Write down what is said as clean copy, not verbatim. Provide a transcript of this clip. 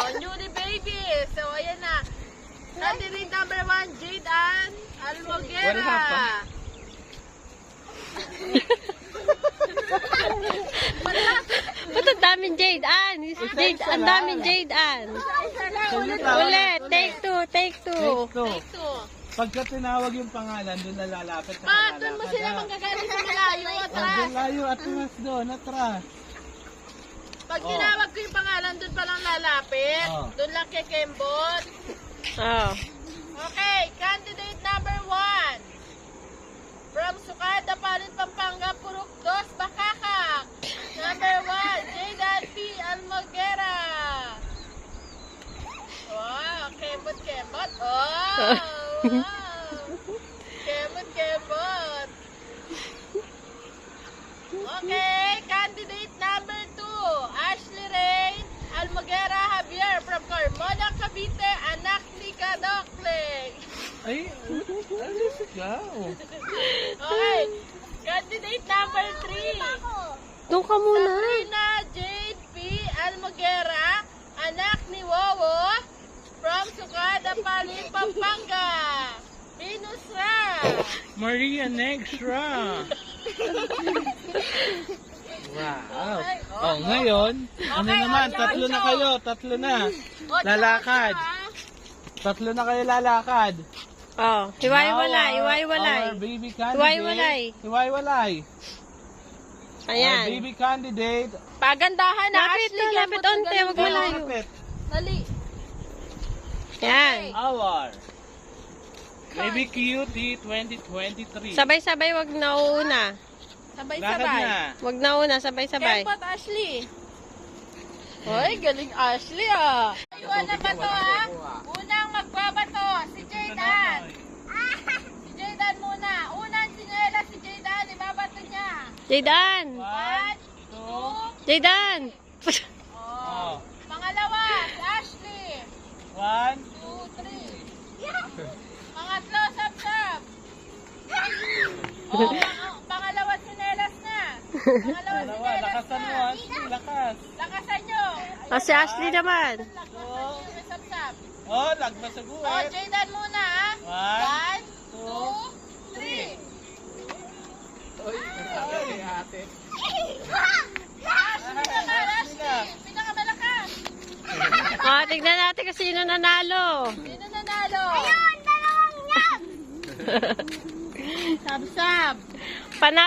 Oh, newly baby. So, ayan na. Candidate number 1, Jade Ann Almoguera. Wala pa. Ba't ang daming Jade Ann? Ang daming Jade Ann. Ulit. Take two. Take two. Take two. Pagka tinawag yung pangalan, doon na lalapit sa Pa, doon mo sila manggagaling sa malayo. Atras. Doon layo, atras doon, atras. Pag tinawag ko yung pangalan, doon pa lang lalapit. Oh. Doon lang kay Kembot. Oh. Okay, candidate number 1. From Sukada, Palit, Pampanga, Purok 2, Bakakak. Number 1, Jade P. Almoguera. Wow, Kembot. Oh, wow. Kembot. Okay, candidate number 2, Ashley Rain Almoguera Javier from Carmona, Cavite, anak ni Kadokling. Ay, alis ka. Okay, candidate number 3, Doon ka muna. Sabrina Jade P. Almoguera, anak ni Wowo from Sukada, Palit, Pampanga. Venus Ra. Maria Negra. Wow. Oh, ngayon, ano Okay, naman, okay, tatlo na so- kayo, tatlo na. Lalakad. Tatlo na kayo lalakad. Oh. Now, Hiwalay. Our baby candidate. Hiwalay. Hiwalay. Our Ayan. baby candidate. Pagandahan na, Lapit Ashley. to, lapit Kembot, onte, galing wag ka. malayo. Kapit. Dali. Yan. Our baby cutie 2023. Sabay-sabay, wag na una. Lakad Sabay-sabay. na. Wag na una, sabay-sabay. Kembot, Ashley. Hoy, galing Ashley ah. Iwan na ba to ha? Unang magbabato, si Jaydan. Si Jaydan muna. Unang sinela si Jaydan, ibabato niya. Jaydan! 1, 2, Jaydan! oh. Pangalawa, si Ashley. 1, 2, 3. Pangatlo, sab-sab. Oh, pangalawa, sinelas na. Pangalawa, dalawa, sinelas lakasan mo, na. Ashley, lakas. Lakasan nyo. O, si Ashley naman. Lakasan nyo, may sab-sab. Oh, lagpas sa Oh, buwet. Jaydan muna ha. 1, 1, 2, 3. Uy, nasabi ni ate. Ashley naman, Ashley. Pinakamalakas. O, tignan natin kung sino nanalo. Sino nanalo? Ayun, dalawang yan. Sab-sab.